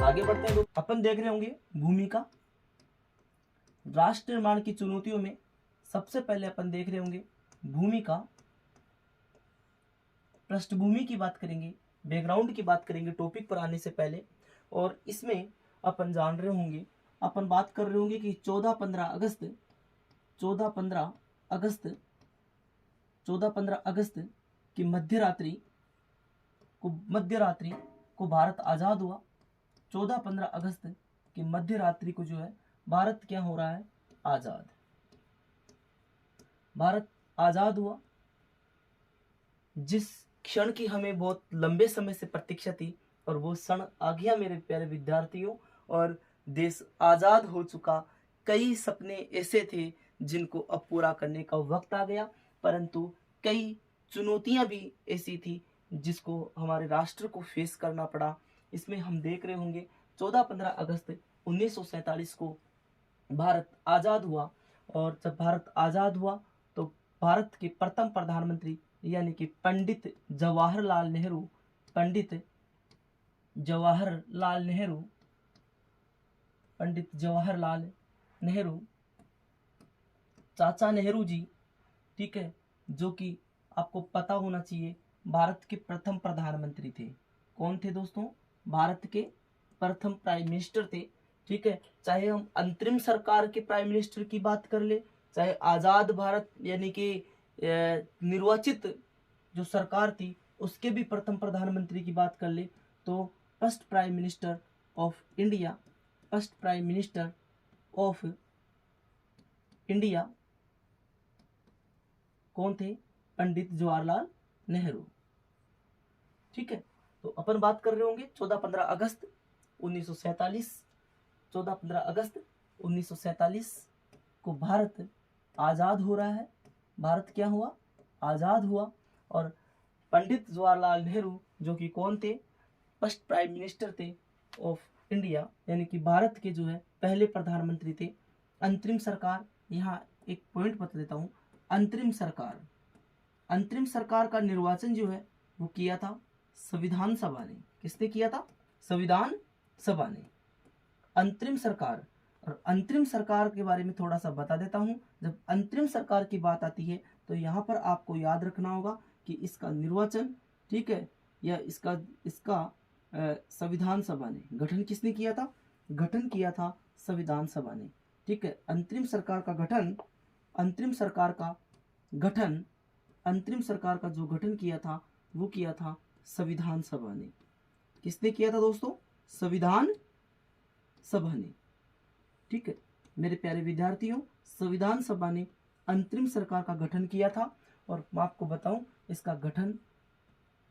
आगे बढ़ते हैं। अपन देख रहे होंगे भूमिका। राष्ट्र निर्माण की चुनौतियों में सबसे पहले अपन देख रहे होंगे भूमिका। पृष्ठभूमि की बात करेंगे, बैकग्राउंड की बात करेंगे टॉपिक पर आने से पहले। और इसमें अपन जान रहे होंगे, अपन बात कर रहे होंगे कि 14-15 अगस्त की मध्यरात्रि को भारत आज़ाद हुआ। 14-15 अगस्त की मध्यरात्रि को जो है भारत क्या हो रहा है, आज़ाद। भारत आज़ाद हुआ, जिस क्षण की हमें बहुत लंबे समय से प्रतीक्षा थी, और वो क्षण आ गया मेरे प्यारे विद्यार्थियों। और देश आज़ाद हो चुका। कई सपने ऐसे थे जिनको अब पूरा करने का वक्त आ गया, परंतु कई चुनौतियां भी ऐसी थी जिसको हमारे राष्ट्र को फेस करना पड़ा। इसमें हम देख रहे होंगे 14-15 अगस्त 1947 को भारत आज़ाद हुआ। और जब भारत आज़ाद हुआ तो भारत के प्रथम प्रधानमंत्री यानी कि पंडित जवाहरलाल नेहरू, चाचा नेहरू जी, ठीक है, जो कि आपको पता होना चाहिए भारत के प्रथम प्रधानमंत्री थे। कौन थे दोस्तों? भारत के प्रथम प्राइम मिनिस्टर थे। ठीक है, चाहे हम अंतरिम सरकार के प्राइम मिनिस्टर की बात कर ले, चाहे आज़ाद भारत यानी कि निर्वाचित जो सरकार थी उसके भी प्रथम प्रधानमंत्री की बात कर ले, तो first prime minister of India कौन थे? पंडित जवाहरलाल नेहरू। ठीक है, तो अपन बात कर रहे होंगे 14-15 अगस्त 1947। 14-15 अगस्त 1947 को भारत आज़ाद हो रहा है। भारत क्या हुआ? आज़ाद हुआ। और पंडित जवाहरलाल नेहरू जो कि कौन थे? फर्स्ट प्राइम मिनिस्टर थे ऑफ इंडिया, यानी कि भारत के जो है पहले प्रधानमंत्री थे। अंतरिम सरकार, यहाँ एक पॉइंट बता देता हूँ। अंतरिम सरकार का निर्वाचन जो है वो किया था संविधान सभा ने। किसने किया था? संविधान सभा ने। अंतरिम सरकार, और अंतरिम सरकार के बारे में थोड़ा सा बता देता हूं। जब अंतरिम सरकार की बात आती है तो यहाँ पर आपको याद रखना होगा कि इसका निर्वाचन, ठीक है, या इसका संविधान सभा ने। गठन किसने किया था? गठन किया था संविधान सभा ने। ठीक है, अंतरिम सरकार का जो गठन किया था वो किया था संविधान सभा ने। किसने किया था दोस्तों? संविधान सभा ने। ठीक है मेरे प्यारे विद्यार्थियों, संविधान सभा ने अंतरिम सरकार का गठन किया था। और मैं आपको बताऊं, इसका गठन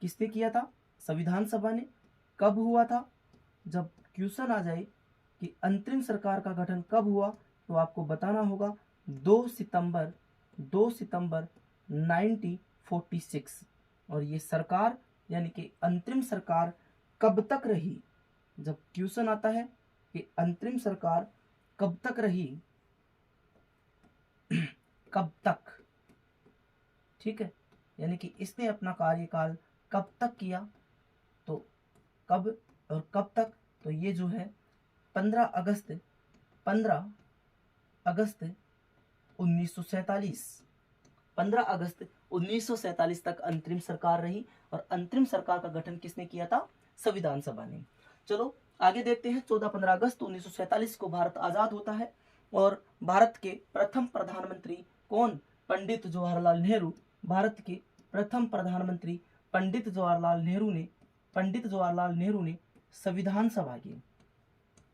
किसने किया था? संविधान सभा ने। कब हुआ था? जब क्वेश्चन आ जाए कि अंतरिम सरकार का गठन कब हुआ, तो आपको बताना होगा 2 सितंबर 1946। और ये सरकार यानी कि अंतरिम सरकार कब तक रही? जब क्वेश्चन आता है कि अंतरिम सरकार कब तक रही, कब तक, ठीक है, यानी कि इसने अपना कार्यकाल कब तक किया, तो कब और कब तक, तो ये जो है 15 अगस्त 1947 15 अगस्त 1947 तक अंतरिम सरकार रही। और अंतरिम सरकार का गठन किसने किया था? संविधान सभा ने। चलो आगे देखते हैं। 14-15 अगस्त 1947 को भारत आजाद होता है और भारत के प्रथम प्रधानमंत्री कौन? पंडित जवाहरलाल नेहरू। भारत के प्रथम प्रधानमंत्री पंडित जवाहरलाल नेहरू ने संविधान सभा की।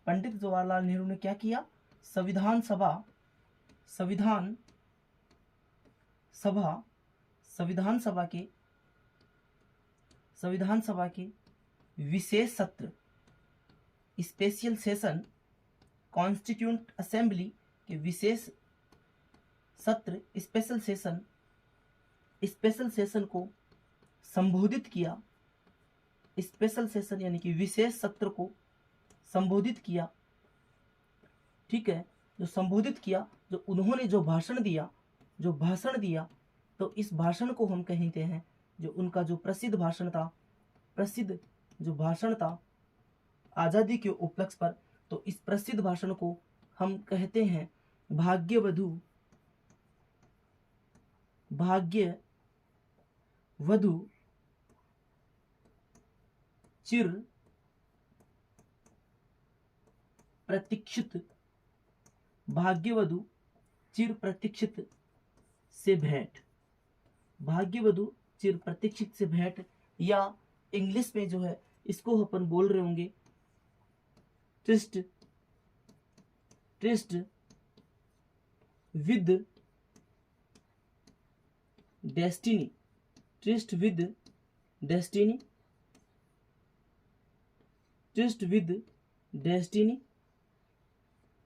पंडित जवाहरलाल नेहरू ने क्या किया? संविधान सभा के विशेष सत्र, स्पेशल सेशन, कॉन्स्टिट्यूंट असेंबली के विशेष सत्र, स्पेशल सेशन को संबोधित किया। स्पेशल सेशन यानी कि विशेष सत्र को संबोधित किया। ठीक है, जो संबोधित किया, जो उन्होंने जो भाषण दिया, तो इस भाषण को हम कहते हैं, जो उनका जो प्रसिद्ध भाषण था, आज़ादी के उपलक्ष्य पर। तो इस प्रसिद्ध भाषण को हम कहते हैं भाग्यवधु चिर प्रतीक्षित भाग्यवधु चिर प्रतीक्षित से भेंट। भाग्यवधु चिर प्रतीक्षित से भेंट, या इंग्लिश में जो है इसको अपन बोल रहे होंगे tourist with destiny. Tourist with destiny.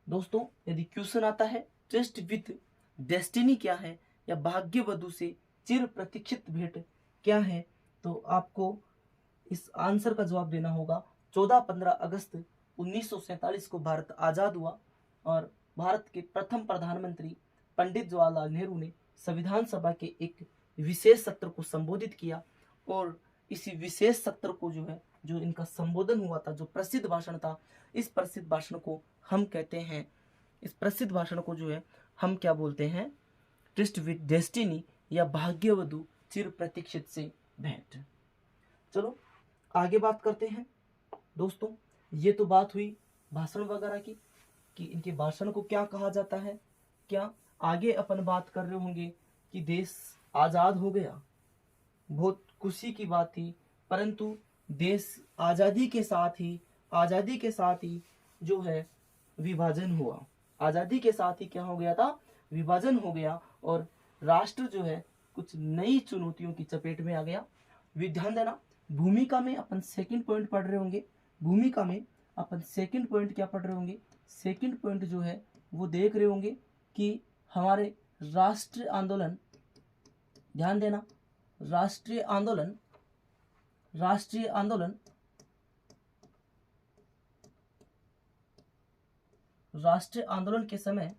दोस्तों यदि क्वेश्चन आता है ट्रिस्ट विद डेस्टिनी क्या है या भाग्यवधु से चिर प्रतीक्षित भेंट क्या है, तो आपको इस आंसर का जवाब देना होगा। 14-15 अगस्त 1947 को भारत आज़ाद हुआ और भारत के प्रथम प्रधानमंत्री पंडित जवाहरलाल नेहरू ने संविधान सभा के एक विशेष सत्र को संबोधित किया, और इसी विशेष सत्र को जो इनका संबोधन हुआ था, जो प्रसिद्ध भाषण था, इस प्रसिद्ध भाषण को हम कहते हैं, इस प्रसिद्ध भाषण को हम क्या बोलते हैं, ट्रिस्ट विद डेस्टिनी या भाग्यवधु चिर प्रतीक्षित से भेंट। चलो आगे बात करते हैं। दोस्तों ये तो बात हुई भाषण वगैरह की कि इनके भाषण को क्या कहा जाता है। क्या आगे अपन बात कर रहे होंगे कि देश आज़ाद हो गया, बहुत खुशी की बात थी, परंतु देश आज़ादी के साथ ही जो है विभाजन हुआ। आज़ादी के साथ ही क्या हो गया था, विभाजन हो गया, और राष्ट्र जो है कुछ नई चुनौतियों की चपेट में आ गया। ध्यान देना, भूमिका में अपन सेकंड पॉइंट पढ़ रहे होंगे। भूमिका में अपन सेकंड पॉइंट क्या पढ़ रहे होंगे, सेकंड पॉइंट जो है वो देख रहे होंगे कि हमारे राष्ट्रीय आंदोलन, ध्यान देना, राष्ट्रीय आंदोलन के समय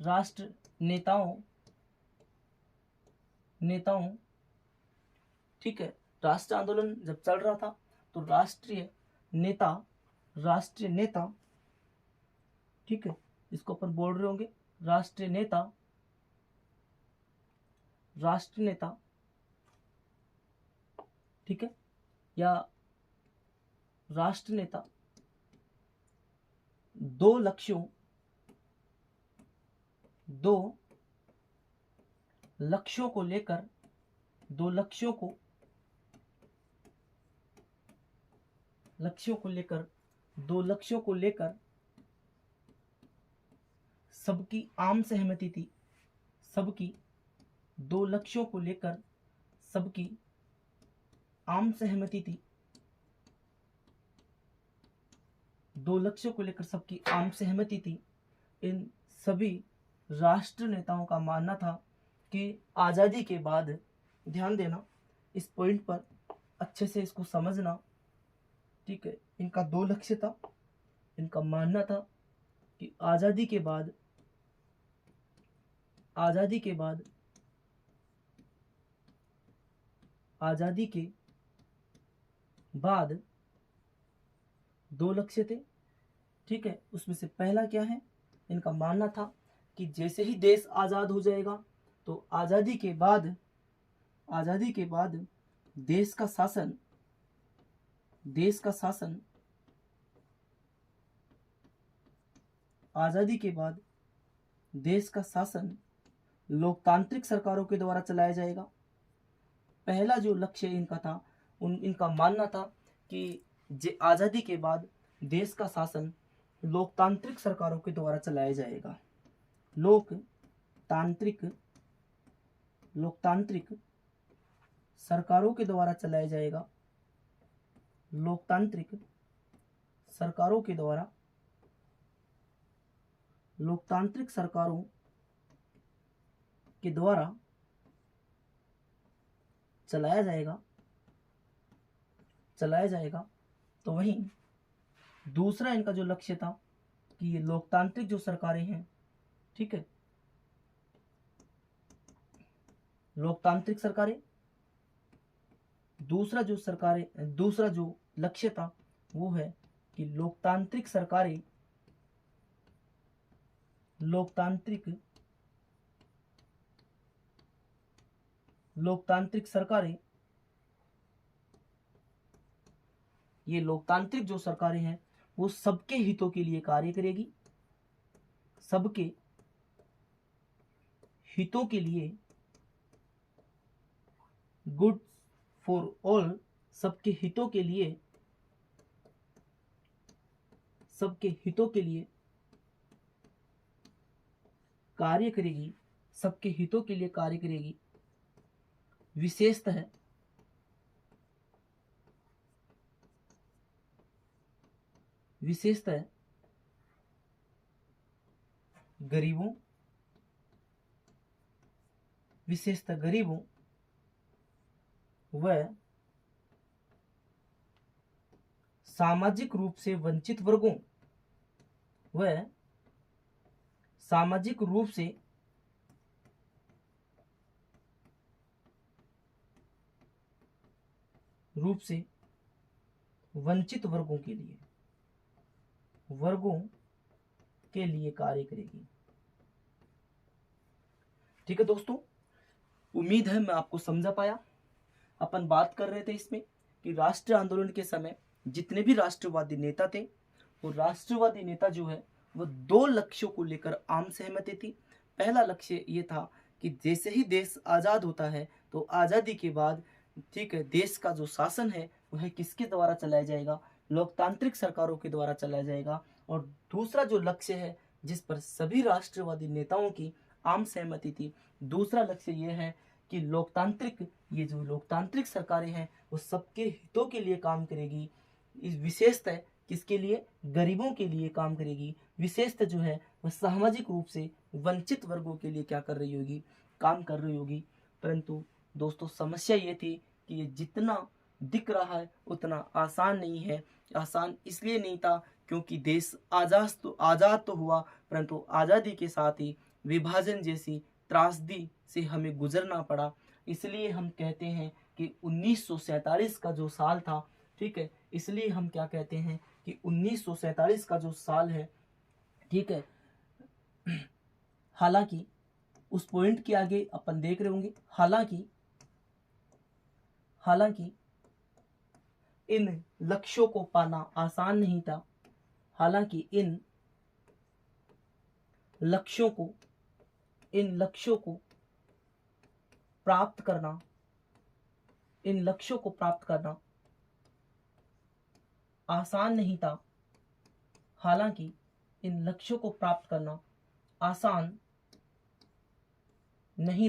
राष्ट्रीय नेताओं ठीक है, राष्ट्रीय आंदोलन जब चल रहा था तो राष्ट्रीय नेता ठीक है, इसको अपन बोल रहे होंगे राष्ट्रीय नेता ठीक है, या राष्ट्र नेता दो लक्ष्यों को लेकर सबकी आम सहमति थी। दो लक्ष्यों को लेकर सबकी आम सहमति थी। इन सभी राष्ट्र नेताओं का मानना था कि आज़ादी के बाद, ध्यान देना इस पॉइंट पर, अच्छे से इसको समझना, ठीक है। इनका दो लक्ष्य था। इनका मानना था कि आज़ादी के बाद दो लक्ष्य थे, ठीक है। उसमें से पहला क्या है, इनका मानना था कि जैसे ही देश आज़ाद हो जाएगा तो आज़ादी के बाद देश का शासन लोकतांत्रिक सरकारों के द्वारा चलाया जाएगा। पहला जो लक्ष्य इनका था, इनका मानना था कि आज़ादी के बाद देश का शासन लोकतांत्रिक सरकारों के द्वारा चलाया जाएगा। लोकतांत्रिक सरकारों के द्वारा चलाया जाएगा। लोकतांत्रिक सरकारों के द्वारा चलाया जाएगा। तो वहीं दूसरा इनका जो लक्ष्य था कि ये लोकतांत्रिक जो सरकारें हैं, ठीक है, लोकतांत्रिक सरकारें, दूसरा जो लक्ष्य था वो है कि लोकतांत्रिक सरकारें ये लोकतांत्रिक जो सरकारें हैं वो सबके हितों के लिए कार्य करेगी, सबके हितों के लिए, गुड फॉर ऑल, सबके हितों के लिए कार्य करेगी, सबके हितों के लिए कार्य करेगी। विशेषतः गरीबों व सामाजिक रूप से वंचित वर्गों वंचित वर्गों के लिए कार्य करेगी। ठीक है दोस्तों, उम्मीद है मैं आपको समझा पाया। अपन बात कर रहे थे इसमें कि राष्ट्रीय आंदोलन के समय जितने भी राष्ट्रवादी नेता थे, वो राष्ट्रवादी नेता जो है वो दो लक्ष्यों को लेकर आम सहमति थी। पहला लक्ष्य ये था कि जैसे ही देश आज़ाद होता है तो आज़ादी के बाद, ठीक है, देश का जो शासन है वह किसके द्वारा चलाया जाएगा, लोकतांत्रिक सरकारों के द्वारा चलाया जाएगा। और दूसरा जो लक्ष्य है जिस पर सभी राष्ट्रवादी नेताओं की आम सहमति थी, दूसरा लक्ष्य ये है कि ये जो लोकतांत्रिक सरकारें हैं वो सबके हितों के लिए काम करेगी। इस विशेषतः किसके लिए, गरीबों के लिए काम करेगी। विशेषतः जो है वह सामाजिक रूप से वंचित वर्गों के लिए क्या कर रही होगी, काम कर रही होगी। परंतु दोस्तों समस्या ये थी कि ये जितना दिख रहा है उतना आसान नहीं है। आसान इसलिए नहीं था क्योंकि देश आज़ाद तो हुआ, परंतु आज़ादी के साथ ही विभाजन जैसी त्रासदी से हमें गुजरना पड़ा। इसलिए हम कहते हैं कि 1947 का जो साल था, ठीक है, इसलिए हम क्या कहते हैं कि 1947 का जो साल है, ठीक है, हालांकि उस पॉइंट के आगे अपन देख रहे होंगे, हालांकि इन लक्ष्यों को पाना आसान नहीं था। हालांकि इन लक्ष्यों को प्राप्त करना आसान नहीं था। हालांकि इन लक्ष्यों को प्राप्त करना आसान नहीं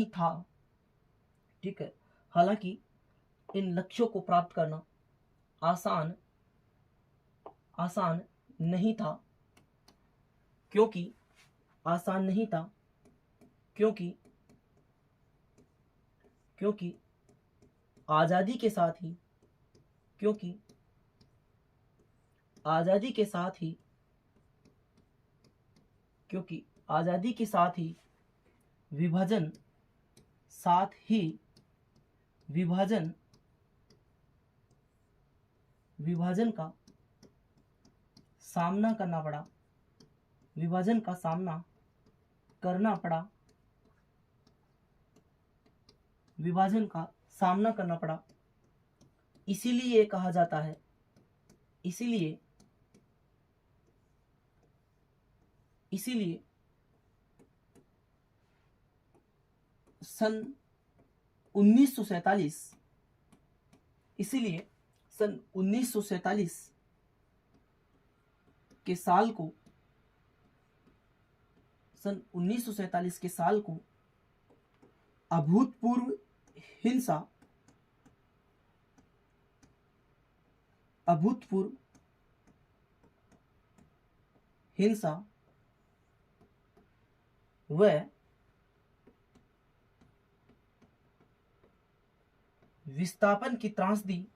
था, ठीक है। हालांकि इन लक्ष्यों को प्राप्त करना आसान नहीं था, क्योंकि आजादी के साथ ही विभाजन का सामना करना पड़ा। इसीलिए कहा जाता है, इसीलिए सन 1947 के साल को अभूतपूर्व हिंसा व विस्थापन की त्रासदी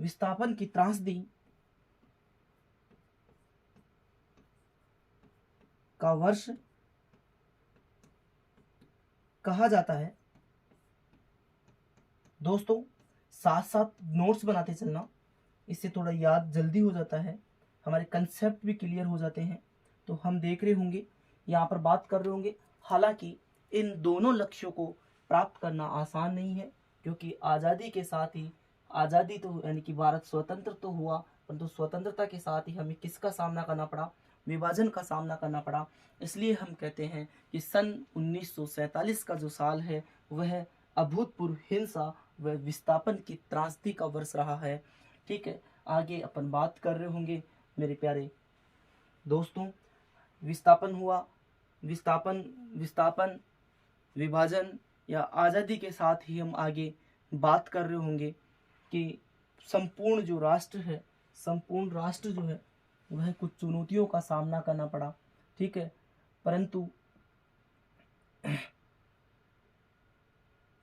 विस्थापन की त्रासदी का वर्ष कहा जाता है। दोस्तों साथ साथ नोट्स बनाते चलना, इससे थोड़ा याद जल्दी हो जाता है, हमारे कंसेप्ट भी क्लियर हो जाते हैं। तो हम देख रहे होंगे, यहाँ पर बात कर रहे होंगे। हालांकि इन दोनों लक्ष्यों को प्राप्त करना आसान नहीं है, क्योंकि आज़ादी के साथ ही, आज़ादी तो यानी कि भारत स्वतंत्र तो हुआ, परंतु स्वतंत्रता के साथ ही हमें किसका सामना करना पड़ा? विभाजन का सामना करना पड़ा। इसलिए हम कहते हैं कि सन 1947 का जो साल है वह अभूतपूर्व हिंसा व विस्थापन की त्रासदी का वर्ष रहा है। ठीक है, आगे अपन बात कर रहे होंगे मेरे प्यारे दोस्तों। विस्थापन हुआ, विस्थापन विभाजन या आज़ादी के साथ ही हम आगे बात कर रहे होंगे कि संपूर्ण जो राष्ट्र है, संपूर्ण राष्ट्र जो है वह कुछ चुनौतियों का सामना करना पड़ा। ठीक है, परंतु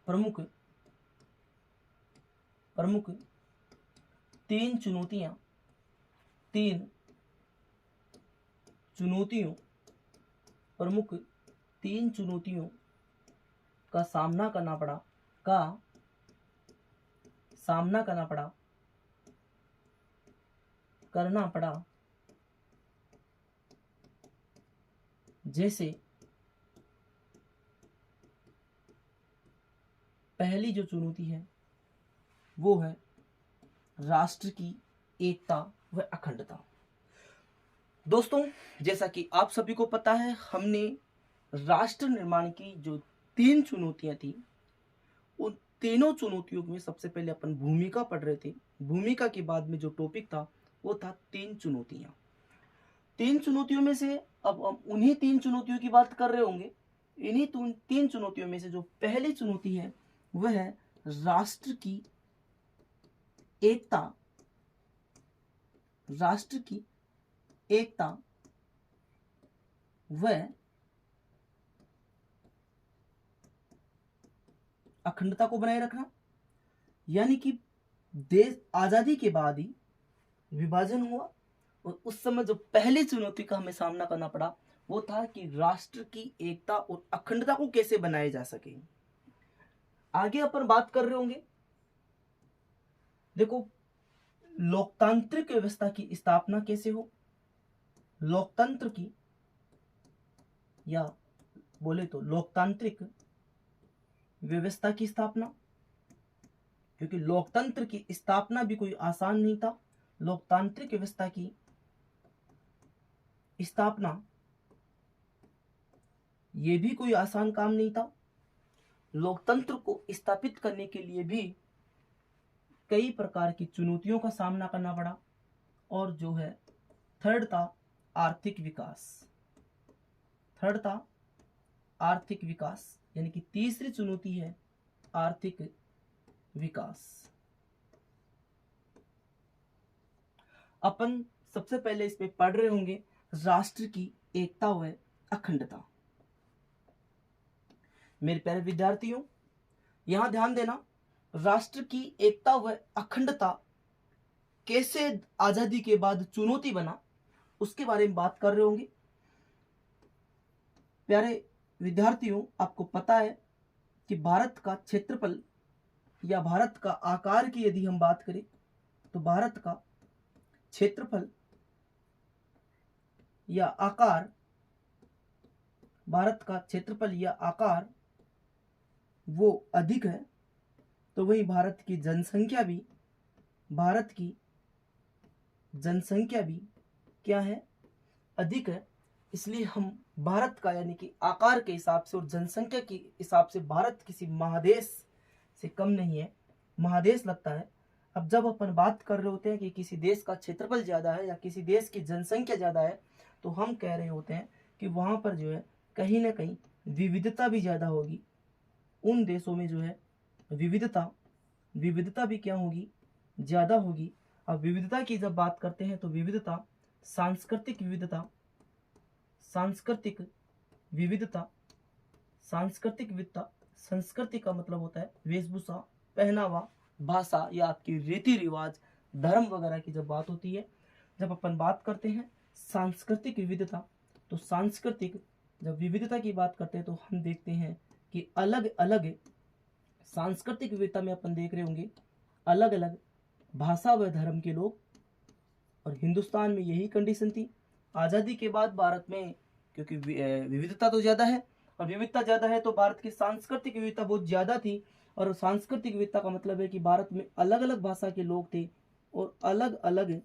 प्रमुख तीन चुनौतियों प्रमुख तीन चुनौतियों का सामना करना पड़ा जैसे पहली जो चुनौती है वो है राष्ट्र की एकता व अखंडता। दोस्तों जैसा कि आप सभी को पता है, हमने राष्ट्र निर्माण की जो तीन चुनौतियां थी, उन तीनों चुनौतियों में सबसे पहले अपन भूमिका पढ़ रहे थे। भूमिका के बाद में जो टॉपिक था वो था तीन चुनौतियां। तीन चुनौतियों में से अब हम उन्हीं तीन चुनौतियों की बात कर रहे होंगे। इन्हीं तीन चुनौतियों में से जो पहली चुनौती है वह है राष्ट्र की एकता व अखंडता को बनाए रखना। यानी कि देश आजादी के बाद ही विभाजन हुआ और उस समय जो पहली चुनौती का हमें सामना करना पड़ा वो था कि राष्ट्र की एकता और अखंडता को कैसे बनाए जा सके। आगे अपन बात कर रहे होंगे, देखो लोकतांत्रिक व्यवस्था की स्थापना कैसे हो। लोकतंत्र की या बोले तो लोकतांत्रिक व्यवस्था की स्थापना, क्योंकि लोकतंत्र की स्थापना भी कोई आसान नहीं था। लोकतांत्रिक व्यवस्था की स्थापना ये भी कोई आसान काम नहीं था। लोकतंत्र को स्थापित करने के लिए भी कई प्रकार की चुनौतियों का सामना करना पड़ा। और जो है थर्ड था आर्थिक विकास, यानी कि तीसरी चुनौती है आर्थिक विकास। अपन सबसे पहले इसमें पढ़ रहे होंगे राष्ट्र की एकता व अखंडता। मेरे प्यारे विद्यार्थियों यहां ध्यान देना, राष्ट्र की एकता व अखंडता कैसे आजादी के बाद चुनौती बना उसके बारे में बात कर रहे होंगे। प्यारे विद्यार्थियों आपको पता है कि भारत का क्षेत्रफल या भारत का आकार की यदि हम बात करें तो भारत का क्षेत्रफल या आकार वो अधिक है, तो वही भारत की जनसंख्या भी क्या है, अधिक है। इसलिए हम भारत का यानी कि आकार के हिसाब से और जनसंख्या के हिसाब से भारत किसी महादेश से कम नहीं है, महादेश लगता है। अब जब अपन बात कर रहे होते हैं कि किसी देश का क्षेत्रफल ज़्यादा है या किसी देश की जनसंख्या ज़्यादा है, तो हम कह रहे होते हैं कि वहाँ पर जो है कहीं ना कहीं विविधता भी ज़्यादा होगी। उन देशों में जो है विविधता भी क्या होगी, ज़्यादा होगी। अब विविधता की जब बात करते हैं तो विविधता, सांस्कृतिक विविधता, संस्कृति का मतलब होता है वेशभूषा, पहनावा, भाषा या आपकी रीति रिवाज, धर्म वगैरह की जब बात होती है, जब अपन बात करते हैं सांस्कृतिक विविधता, तो सांस्कृतिक जब विविधता की बात करते हैं तो हम देखते हैं कि अलग अलग सांस्कृतिक विविधता में अपन देख रहे होंगे अलग अलग भाषा व धर्म के लोग। और हिंदुस्तान में यही कंडीशन थी। आज़ादी के बाद भारत में क्योंकि विविधता तो ज़्यादा है, और विविधता ज़्यादा है तो भारत की सांस्कृतिक विविधता बहुत ज़्यादा थी। और सांस्कृतिक विविधता का मतलब है कि भारत में अलग अलग भाषा के लोग थे और अलग अलग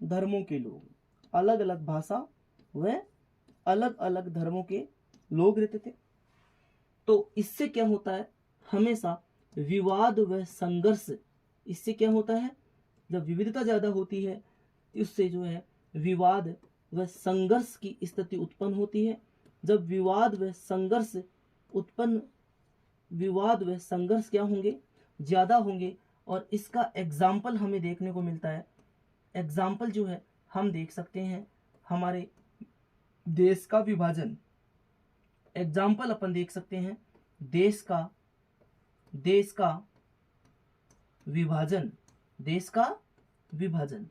धर्मों के लोग, अलग अलग भाषा व अलग अलग धर्मों के लोग रहते थे। तो इससे क्या होता है, हमेशा विवाद व संघर्ष, इससे क्या होता है, जब विविधता ज़्यादा होती है उससे जो है विवाद व संघर्ष की स्थिति उत्पन्न होती है। जब विवाद व संघर्ष क्या होंगे, ज़्यादा होंगे। और इसका एग्जाम्पल हमें देखने को मिलता है। एग्जाम्पल जो है हम देख सकते हैं हमारे देश का विभाजन। एग्जाम्पल अपन देख सकते हैं देश का विभाजन, देश का विभाजन।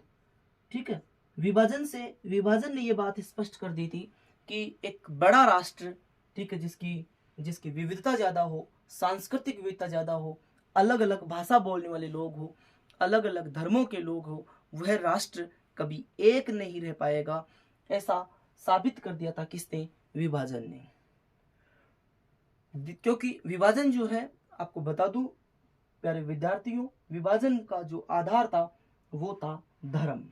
ठीक है, विभाजन ने ये बात स्पष्ट कर दी थी कि एक बड़ा राष्ट्र, ठीक है, जिसकी विविधता ज़्यादा हो, सांस्कृतिक विविधता ज़्यादा हो, अलग अलग भाषा बोलने वाले लोग हो, अलग अलग धर्मों के लोग हो, वह राष्ट्र कभी एक नहीं रह पाएगा। ऐसा साबित कर दिया था किसने, विभाजन ने। क्योंकि विभाजन जो है, आपको बता दूं प्यारे विद्यार्थियों, विभाजन का जो आधार था वो था धर्म।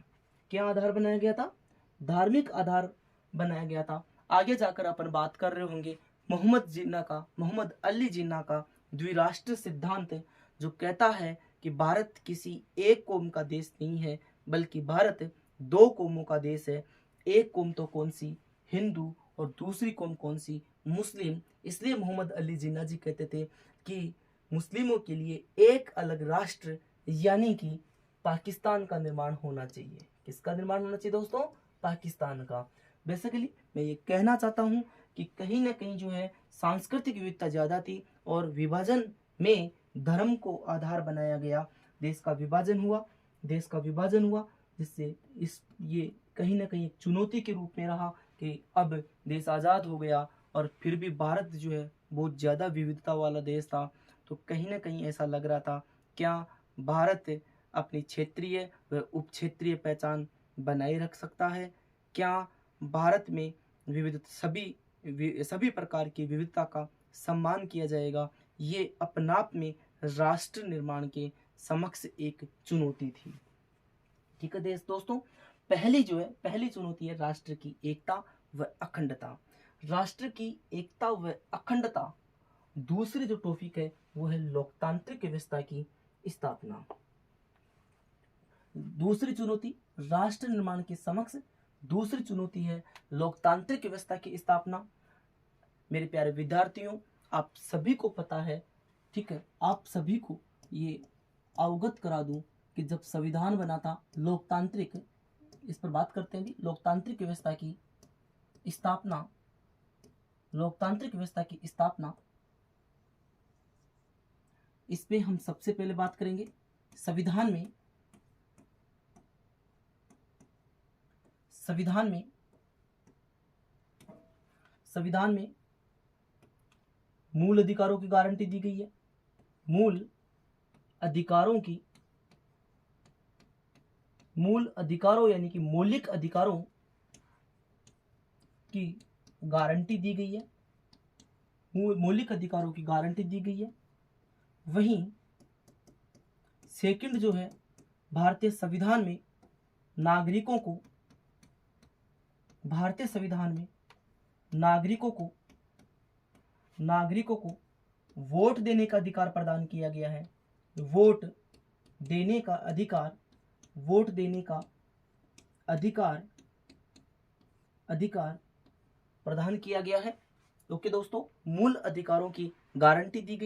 क्या आधार बनाया गया था, धार्मिक आधार बनाया गया था। आगे जाकर अपन बात कर रहे होंगे मोहम्मद अली जिन्ना का द्विराष्ट्र सिद्धांत, जो कहता है कि भारत किसी एक कौम का देश नहीं है, बल्कि भारत दो कौमों का देश है। एक कौम तो कौन सी, हिंदू, और दूसरी कौम कौन सी, मुस्लिम। इसलिए मोहम्मद अली जिन्ना जी कहते थे कि मुस्लिमों के लिए एक अलग राष्ट्र यानी कि पाकिस्तान का निर्माण होना चाहिए। किसका निर्माण होना चाहिए दोस्तों, पाकिस्तान का। बेसिकली मैं ये कहना चाहता हूँ कि कहीं ना कहीं जो है सांस्कृतिक विविधता ज़्यादा थी और विभाजन में धर्म को आधार बनाया गया। देश का विभाजन हुआ जिससे ये कहीं ना कहीं एक चुनौती के रूप में रहा कि अब देश आज़ाद हो गया और फिर भी भारत जो है बहुत ज़्यादा विविधता वाला देश था। तो कहीं ना कहीं ऐसा लग रहा था, क्या भारत अपनी क्षेत्रीय व उप क्षेत्रीय पहचान बनाए रख सकता है? क्या भारत में सभी प्रकार की विविधता का सम्मान किया जाएगा? ये अपने आप में राष्ट्र निर्माण के समक्ष एक चुनौती थी। ठीक है दोस्तों, पहली चुनौती है राष्ट्र की एकता व अखंडता। राष्ट्र की एकता व अखंडता। दूसरी जो टॉपिक है वो है लोकतांत्रिक व्यवस्था की स्थापना। दूसरी चुनौती राष्ट्र निर्माण के समक्ष दूसरी चुनौती है लोकतांत्रिक व्यवस्था की स्थापना। मेरे प्यारे विद्यार्थियों, आप सभी को पता है, ठीक है, आप सभी को ये अवगत करा दूं कि जब संविधान बना था लोकतांत्रिक, इस पर बात करते हैं भी, लोकतांत्रिक व्यवस्था की स्थापना, इस पे हम सबसे पहले बात करेंगे। संविधान में मूल अधिकारों की गारंटी दी गई है। मूल अधिकारों यानी कि मौलिक अधिकारों की गारंटी दी गई है। मौलिक अधिकारों की गारंटी दी गई है। वहीं सेकंड जो है, भारतीय संविधान में नागरिकों को वोट देने का अधिकार प्रदान किया गया है। वोट देने का अधिकार प्रदान किया गया है। ओके दोस्तों, मूल अधिकारों की गारंटी दी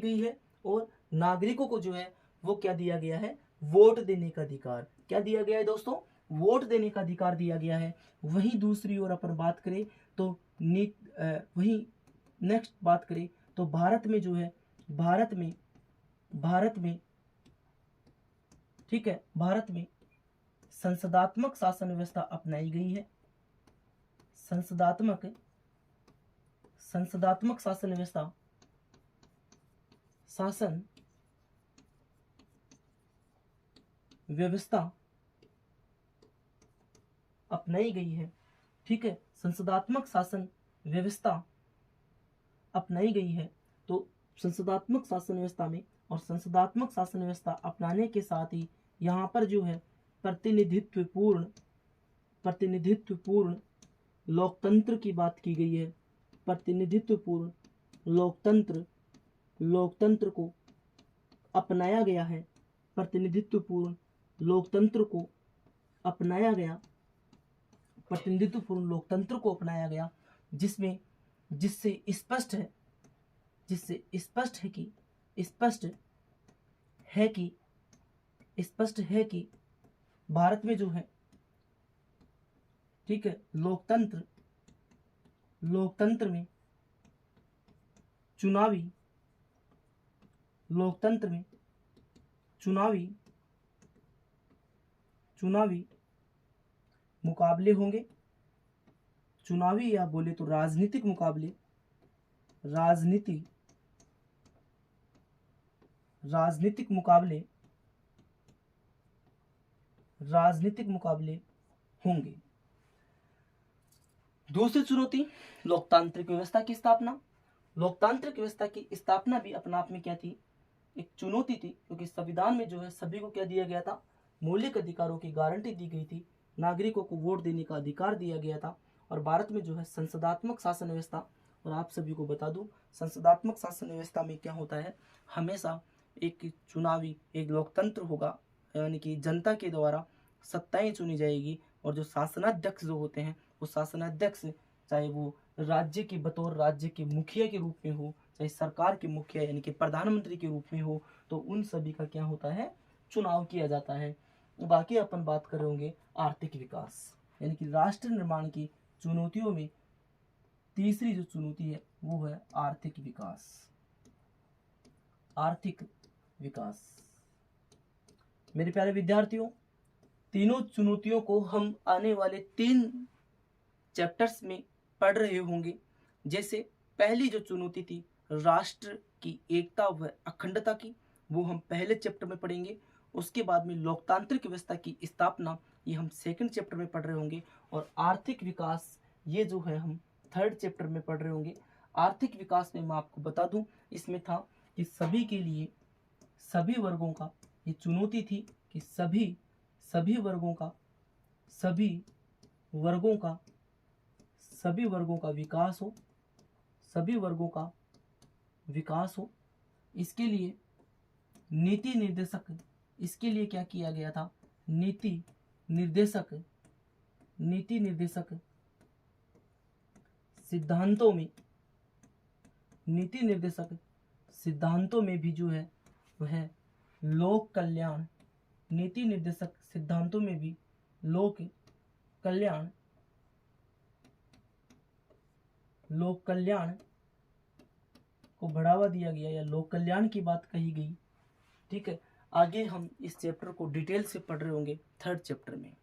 गई है और नागरिकों को जो है वो क्या दिया गया है, वोट देने का अधिकार। क्या दिया गया है दोस्तों, वोट देने का अधिकार दिया गया है। वहीं दूसरी ओर अपन बात करें तो भारत में ठीक है, भारत में संसदात्मक शासन व्यवस्था अपनाई गई है। संसदात्मक शासन व्यवस्था अपनाई गई है। ठीक है, संसदात्मक शासन व्यवस्था अपनाई गई है। तो संसदात्मक शासन व्यवस्था में और संसदात्मक शासन व्यवस्था अपनाने के साथ ही यहाँ पर जो है प्रतिनिधित्वपूर्ण लोकतंत्र की बात की गई है। प्रतिनिधित्वपूर्ण लोकतंत्र को अपनाया गया है। प्रतिनिधित्वपूर्ण लोकतंत्र को अपनाया गया, जिससे स्पष्ट है कि भारत में जो है, ठीक है, लोकतंत्र में चुनावी मुकाबले होंगे। चुनावी या बोले तो राजनीतिक मुकाबले होंगे। दूसरी चुनौती, लोकतांत्रिक व्यवस्था की स्थापना। लोकतांत्रिक व्यवस्था की स्थापना भी अपने आप में क्या थी, एक चुनौती थी, क्योंकि संविधान में जो है सभी को क्या दिया गया था, मौलिक अधिकारों की गारंटी दी गई थी, नागरिकों को वोट देने का अधिकार दिया गया था। और भारत में जो है संसदात्मक शासन व्यवस्था, और आप सभी को बता दूं, संसदात्मक शासन व्यवस्था में क्या होता है, हमेशा एक लोकतंत्र होगा, यानी कि जनता के द्वारा सत्ताएं चुनी जाएगी, और जो शासनाध्यक्ष जो होते हैं, वो शासनाध्यक्ष चाहे वो राज्य के बतौर राज्य के मुखिया के रूप में हो, चाहे सरकार के मुखिया यानी कि प्रधानमंत्री के रूप में हो, तो उन सभी का क्या होता है, चुनाव किया जाता है। बाकी अपन बात करेंगे आर्थिक विकास, यानी कि राष्ट्र निर्माण की चुनौतियों में तीसरी जो चुनौती है वो है आर्थिक विकास। मेरे प्यारे विद्यार्थियों, तीनों चुनौतियों को हम आने वाले 3 चैप्टर्स में पढ़ रहे होंगे। जैसे पहली जो चुनौती थी राष्ट्र की एकता व अखंडता की, वो हम पहले चैप्टर में पढ़ेंगे। उसके बाद में लोकतांत्रिक व्यवस्था की स्थापना, ये हम सेकंड चैप्टर में पढ़ रहे होंगे। और आर्थिक विकास, ये जो है हम थर्ड चैप्टर में पढ़ रहे होंगे। आर्थिक विकास में मैं आपको बता दूं, इसमें था कि सभी के लिए सभी वर्गों का, ये चुनौती थी कि सभी वर्गों का विकास हो। इसके लिए इसके लिए क्या किया गया था, नीति निर्देशक सिद्धांतों में भी जो है वह लोक कल्याण, नीति निर्देशक सिद्धांतों में भी लोक कल्याण को बढ़ावा दिया गया, या लोक कल्याण की बात कही गई। ठीक है, आगे हम इस चैप्टर को डिटेल से पढ़ रहे होंगे थर्ड चैप्टर में।